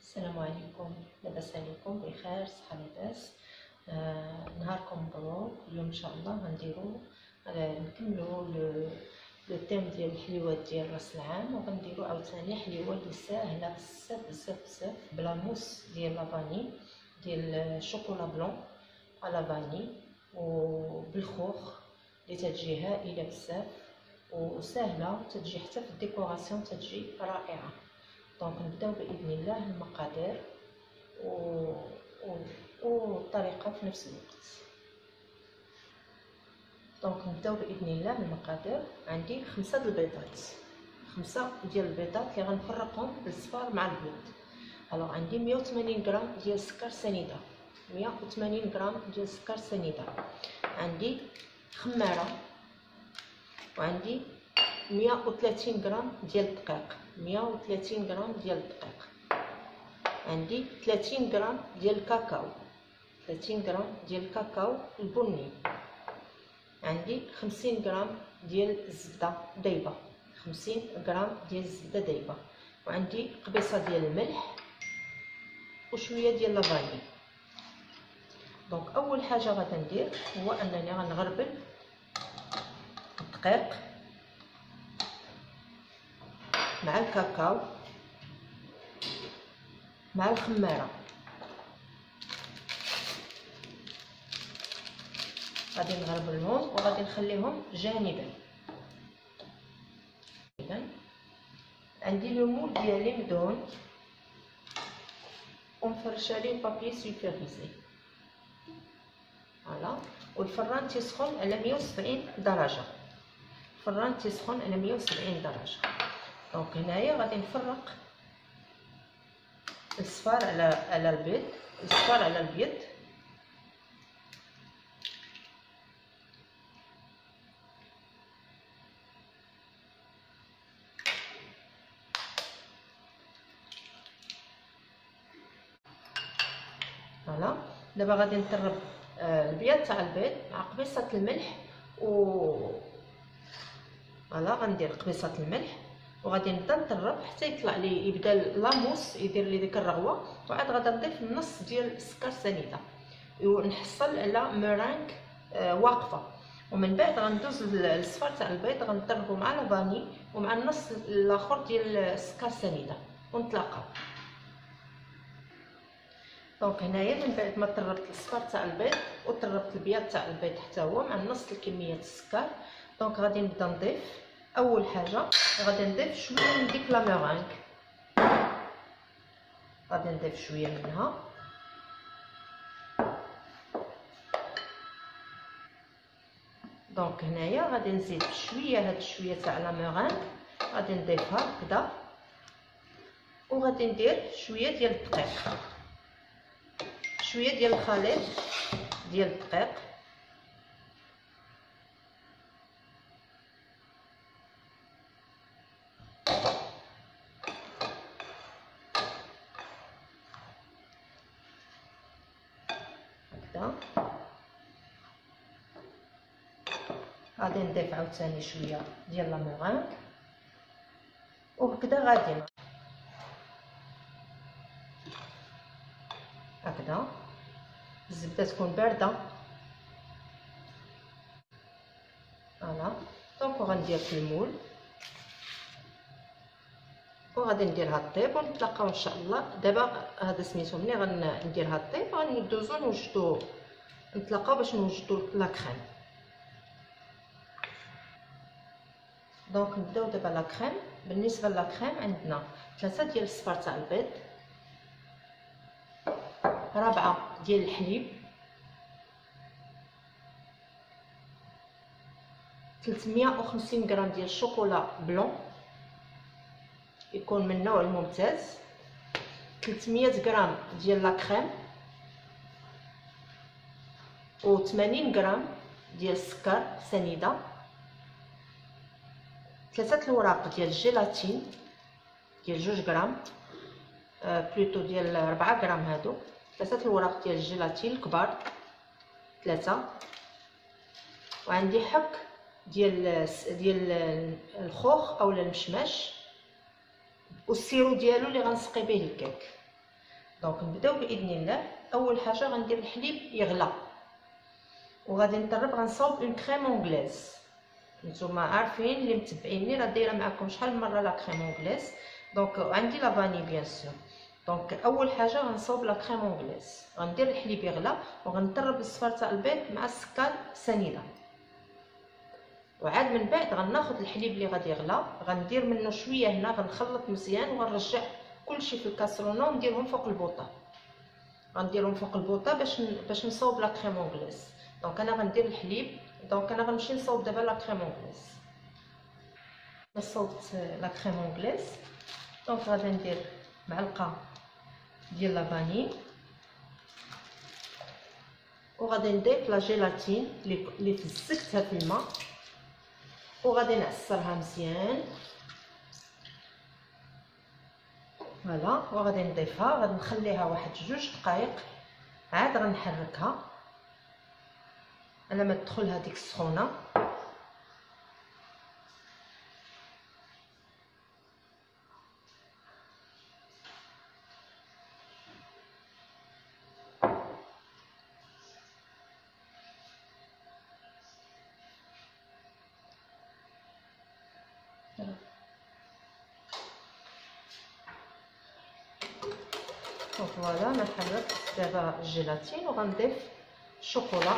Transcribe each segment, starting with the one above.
السلام عليكم، لاباس عليكم؟ بخير، صحه لاباس. نهاركم مبروك. اليوم ان شاء الله غنديرو نكملو لو تيم ديال الحليوات ديال راس العام، وغنديرو عاوتاني حليوه اللي ساهله بزاف بزاف بزاف بلا موس ديال لافاني، ديال الشوكولا بلون على فاني وبالخوخ اللي تتجي هائله بزاف وسهله، تتجي حتى في الديكوراسيون تتجي رائعه. دونك نبداو باذن الله المقادير والطريقه في نفس الوقت. دونك نبداو باذن الله المقادير. عندي 5 البيضات، 5 ديال البيضات اللي غنفرقهم بالصفار مع البيض. الوغ عندي 180 غرام ديال السكر سنيده، 180 غرام ديال السكر سنيده. عندي خماره، وعندي 130 غرام ديال الدقيق، 130 غرام ديال الدقيق. عندي 30 غرام ديال الكاكاو، 30 غرام ديال الكاكاو البني. عندي 50 غرام ديال الزبده دايبه، 50 غرام ديال الزبده دايبه. وعندي قبيصه ديال الملح وشويه ديال لافاني. دونك اول حاجه غادي ندير هو انني غنغربل الدقيق مع الكاكاو مع الخماره. غادي نغربلهم وغادي نخليهم جانبا. اذا عندي لو مول ديالي مدهون ومفرشه ليه بابي سولفيريزي، فوالا. والفران تيسخن على 170 درجه، الفران تيسخن على 170 درجه. دونك هنايا غادي نفرق الصفار على البيض، الصفار على البيض. فوالا. دابا غادي نطرب البيض تاع البيض مع قبيصه الملح فوالا. غندير قبيصه الملح وغادي نبدا نطرب حتى يطلع لي، يبدا لاموس يدير لي ديك الرغوه. وعاد غادي نضيف النص ديال السكر سنيده ونحصل على ميرانغ واقفه. ومن بعد غندوز الصفار تاع البيض غنطربو مع لافاني ومع النص الاخر ديال السكر سنيده ونتلاقاو. دونك هنايا من بعد ما طربت الصفار تاع البيض وطربت البياض تاع البيض حتى هو مع نص الكميه السكر، دونك غادي نبدا نضيف. اول حاجه غادي نضيف شويه من ديك لا ميرانغ، غادي نضيف شويه منها. دونك هنايا غادي نزيد شويه، هاد شويه تاع لا ميرانغ غادي نضيفها هكذا. وغادي ندير شويه ديال الدقيق، شويه ديال الخليط ديال الدقيق. هكذا. غادي نضيف عاوتاني شويه ديال لا ميرانغ وهكذا غادي هكذا. الزبده تكون بارده، فوالا. دونك غندير في المول وغادي نديرها طيب ونتلاقاو ان شاء الله. دابا هذا سميتو ملي غنديرها طيب غندوزو نوجدو، نتلاقاو باش نوجدو لا كريم. دونك نبداو دابا لا كريم. بالنسبه لا كريم عندنا 3 ديال الصفار تاع البيض، 4 ديال الحليب، 350 غرام ديال الشوكولا بلون يكون من النوع الممتاز، 300 غرام ديال لا كريم، و 80 غرام ديال السكر سنيده، 3 الوراق ديال الجيلاتين ديال 2 غرام، بلوتو ديال 4 غرام. هادو 3 الوراق ديال الجيلاتين الكبار 3. وعندي حك ديال الخوخ اولا المشماش والسيرو ديالو اللي غنسقي به الكيك. دونك نبداو باذن الله. اول حاجه غندير الحليب يغلى وغادي نطرب، غنصاوب اون كريم اونغليز. نتوما عارفين اللي متبعيني راه دايره معكم شحال من مره لا كريم اونغليز. دونك عندي لا فاني بيان سور. دونك اول حاجه غنصاوب لا كريم اونغليز، غندير الحليب يغلى وغنطرب الصفار تاع البيض مع السكر سنيده. وعاد من بعد غناخذ الحليب اللي غادي يغلى، غندير منه شويه هنا، غنخلط مزيان وغنرجع كلشي في الكاسرونه ونديرهم فوق البوطه. غنديرهم فوق البوطه باش نصاوب لا كريم اونغليز. دونك انا غندير الحليب. دونك انا غنمشي نصاوب دابا لا كريم اونغليز. صوبت لا كريم اونغليز. دونك غادي ندير معلقه ديال لا فاني وغادي نضيف لا جيلاتين اللي فزكتها في الماء وغادي نعصرها مزيان. فوالا، وغادي نضيفها، غادي نخليها واحد 2 دقائق، عاد غنحركها على ما تدخل هذيك السخونه. فوالا انا حركت دابا الجيلاتين وغنضيف الشوكولا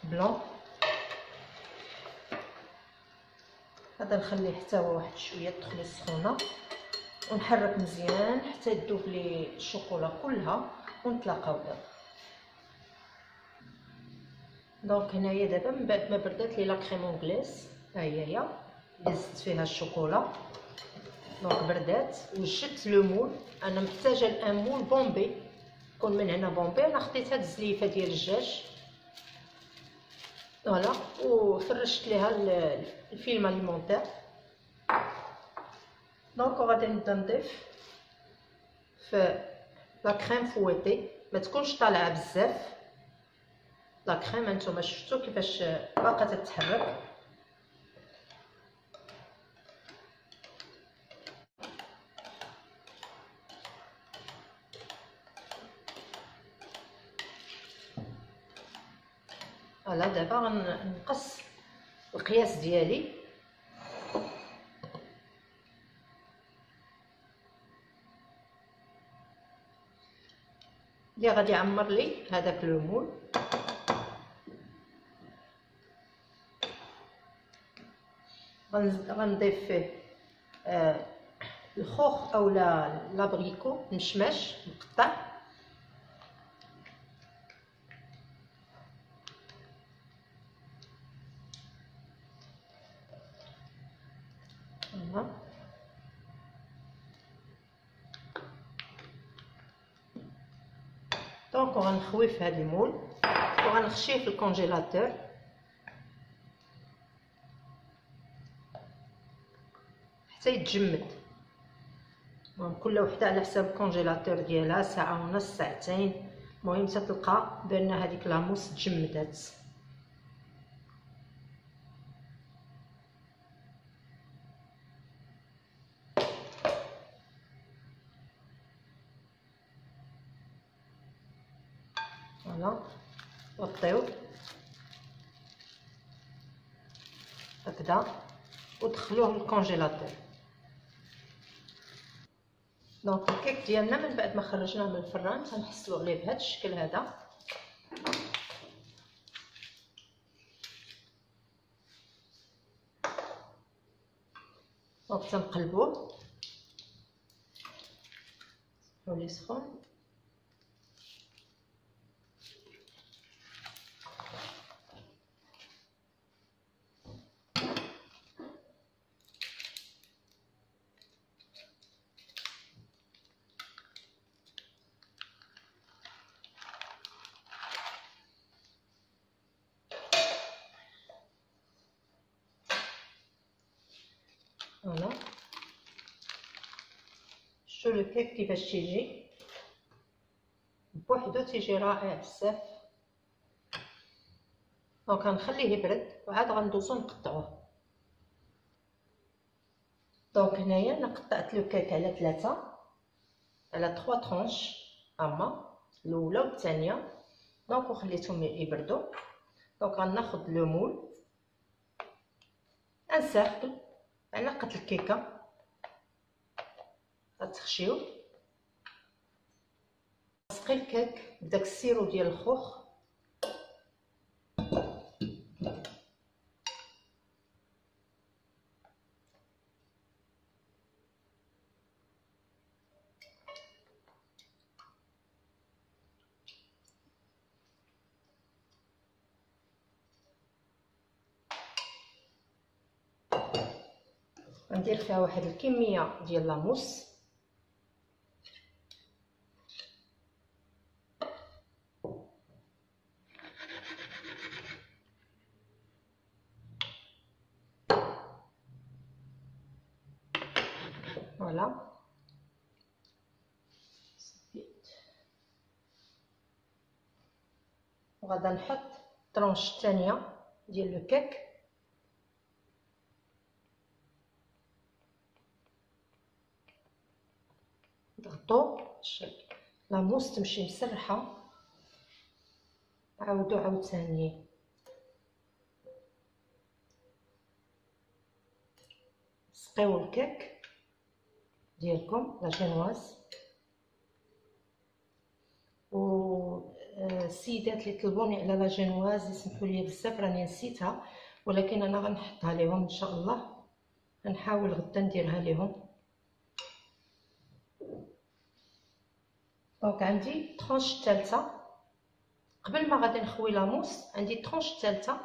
بلون. هذا نخليه حتى هو واحد شويه تدخل السخونه ونحرك مزيان حتى تذوب لي الشوكولا كلها ونتلاقاو دابا. دونك هنايا دابا من بعد ما بردات لي لا كريم اونغليز، ها هي دزت فيها الشوكولا. دونك بردات وجدت لو مول. انا محتاجه الان مول بومبي، يكون من هنا بومبي. انا خديت هاد الزليفه ديال الدجاج فوالا وفرشت ليها الفيلم اليمونتير. دونك غادي نبدا نضيف في لا كريم فويتي، ما تكونش طالعه بزاف لا كريم. هانتوما شفتوا كيفاش باقا تتحرك. فوالا دابا غنقص القياس ديالي. اللي غادي يعمر لي هذاك لو مول. غنضيف فيه الخوخ او لابريكو مشماش مقطع. دونك غنخوي في هذا المول وغنخشيه في الكونجيلاتور حتى يتجمد. المهم كل وحده على حساب الكونجيلاتور ديالها، ساعه ونص ساعتين، المهم تتلقى بان هذيك لاموس تجمدات. فوالا غطيو هكذا ودخلوه للكونجيلاتور. دونك الكيك ديالنا من بعد ما خرجناه من الفران تنحصلوا عليه بهذا الشكل هذا. دونك تنقلبوه ولي سخون. فوالا شوفوا لو كيك كيفاش تيجي بوحدو، تيجي رائع بزاف. دونك غنخليه يبرد وعاد غندوزو نقطعوه. دونك هنايا انا قطعت لو كيك على 3. على 3 طرونش اما الاولى والثانيه. دونك وخليتهم يبردوا. دونك غناخذ لو مول ان سيركل على قد الكيكه، غتخشيو نسقي الكيك بداك السيرو ديال الخوخ. غندير فيها واحد الكميه ديال لاموس، فوالا. وغادا نحط طرونش الثانيه ديال لو كيك. ضغطو لاموس تمشي مسرحه. عاودو عاوتاني سقيو الكيك ديالكم لا جينواز. و السيدات اللي طلبوني على لا جينواز يسمحوا لي بزاف راني نسيتها، ولكن انا غنحطها لهم ان شاء الله. غنحاول غدا نديرها لهم. دونك عندي طرونش الثالثه. قبل ما غادي نخوي لاموس عندي طرونش الثالثه.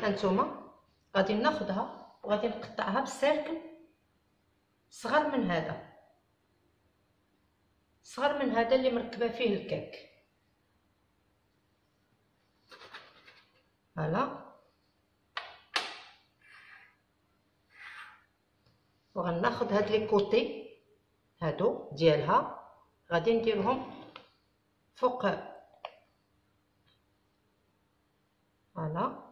هانتوما غادي ناخذها وغادي نقطعها بسيركل صغر من هذا، صغر من هذا اللي مركبه فيه الكيك. فوالا. وغناخذ هاد لي كوتي هادو ديالها غادي نديرهم فوق. فوالا.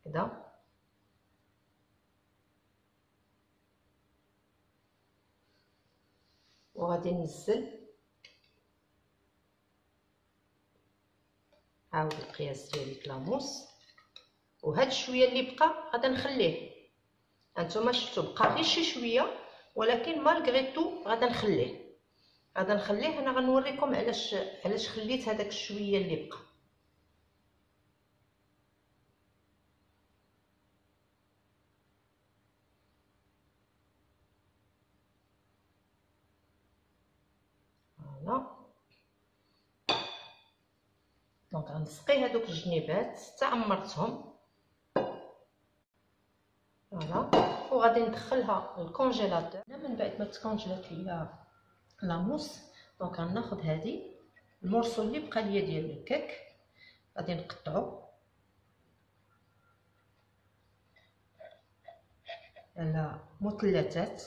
كدا. وغادي ننزل عاود القياس ديالي كلاموس. وهاد شويه اللي بقى غادي نخليه. هانتوما شفتوا بقى غير شي شويه، ولكن مالغري غادي نخليه. انا غنوريكم علاش خليت هذاك الشويه اللي بقى. فوالا. دونك غنسقي هذوك الجنيبات حتى عمرتهم. فوالا. وغادي ندخلها للكونجيلاتور. من بعد ما تكونجلات ليا لاموس، دونك غناخذ هذه المورسو اللي بقى ليا ديال الكيك غادي نقطعو على مثلثات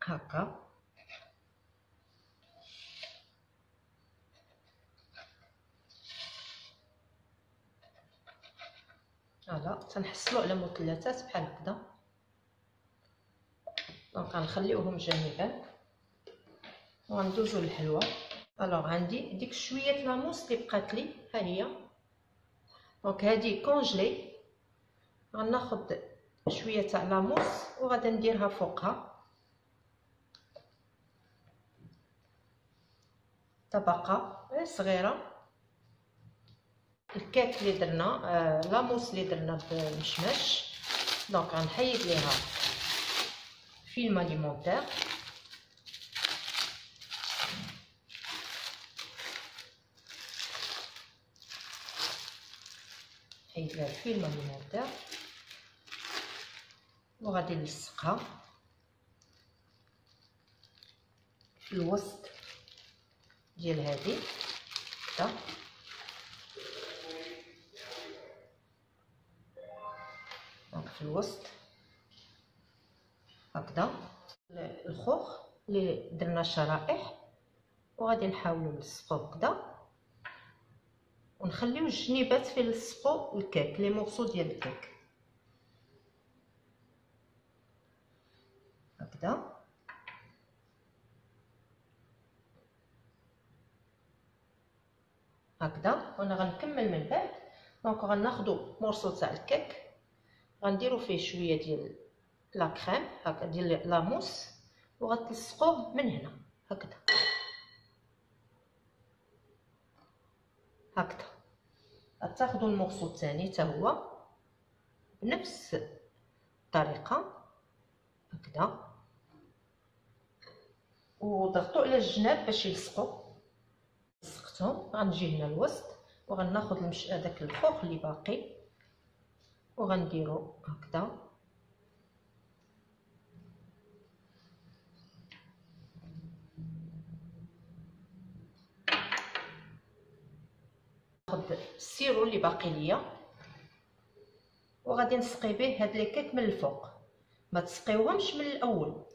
هكا. فوالا تنحصلو على مثلثات بحال هكذا. دونك غنخليوهم جانبا وغندوزو للحلوه. الوغ عندي ديك شويه لاموس اللي بقات لي ها هي. دونك هادي كونجلي. غناخذ شويه تاع لاموس وغادي نديرها فوقها طبقه صغيره. الكيك اللي درنا لاموس اللي درنا بالمشماش. دونك غنحيد ليها فيلم اليمونتير. حيد لها الفيلم اليمونتير وغادي نلصقها في الوسط ديال هذه هكذا. دونك في الوسط هكذا. الخوخ اللي درنا شرائح وغادي نحاولوا نلصقوا هكذا، ونخليو الجنيبات فين نلصقوا الكيك، لي مورسو ديال الكيك هكذا. هكذا وانا غنكمل من بعد. دونك غناخدو مورسو تاع الكيك، غنديرو فيه شويه ديال لا كريم هكا ديال لا موس، وغتلصقوه من هنا هكذا هكذا. غتاخدو المورسو الثاني حتى هو بنفس الطريقه هكذا، وضغطوا على الجناب باش يلصقوا. لصقتهم، غنجي هنا الوسط وغناخد هذاك الفوق اللي باقي وغنديرو هكذا. ناخد السيرو اللي باقي ليا وغادي نسقي به هاد لي كيك من الفوق. ما تسقيوهمش من الاول،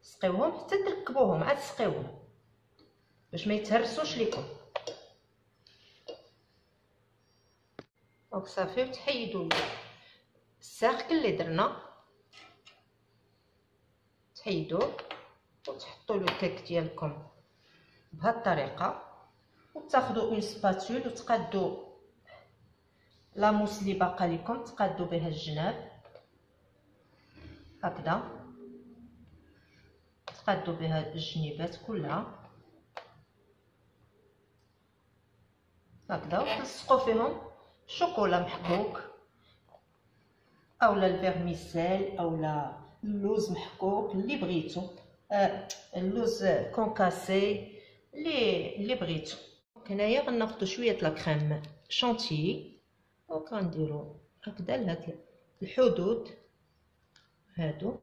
سقيوهم حتى تركبوهم، عاد سقيوهم باش ما يتهرسوش ليكم. دونك صافي، وتحيدوا الساقل اللي درنا، تحيدوه وتحطوا له الكيك ديالكم بهاد الطريقه، وتاخذوا اون سباتول وتقادوا لا موس اللي باقا لكم، تقادوا بها الجناب هكذا، تقادوا بها الجنيبات كلها هكذا، وتلصقوا فيهم شوكولا محكوك اولا الفيرميسيل اولا اللوز محكوك اللي بغيتو، اللوز كونكاسي اللي بغيتو. هنايا غناخدو شويه لا كريم شانتيي وكنديرو هكذا لهاد الحدود هادو.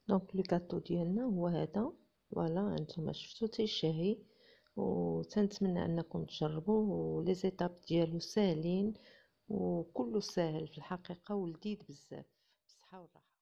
دونك لو كاتو ديالنا هو هذا، فوالا هانتوما شفتو تيشهي، وتنتمنى انكم تجربوه، ولي زيتاب ديالو ساهلين وكله ساهل في الحقيقه ولذيذ بزاف. بالصحه والراحه.